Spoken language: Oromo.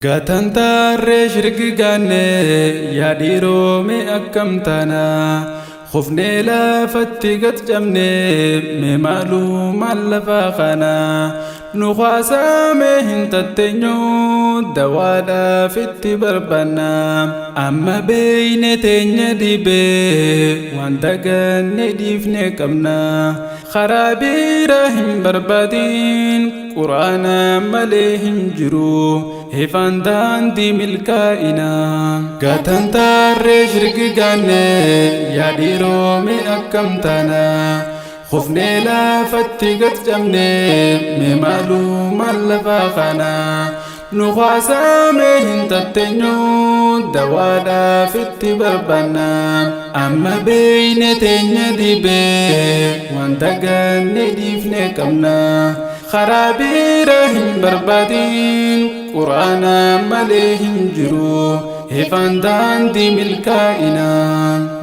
Gatanta reshirgi ganne ya diro me akkam tana khufne la fattigat jamne me malu malafa khana nu khasa me hintatenyo dawada fitti barbana amma beyne tenya dibe wanta ganne difne kamna kharabira him barbadin qur'ana malehim jiru هفاندان دي ملكائنا قاتنتا رشرق قاني يا ديرو مي أكمتنا خفني لا فتقت جمني ممالو مالفا خانا نخواسا مهن تتنيو دوادا فتي بربانا أما بين تنيا دي بي وانتقاني ديفني كمنا خرابيرهم بربادين قرآن مليهم جرو هفاندان دي ملكائنا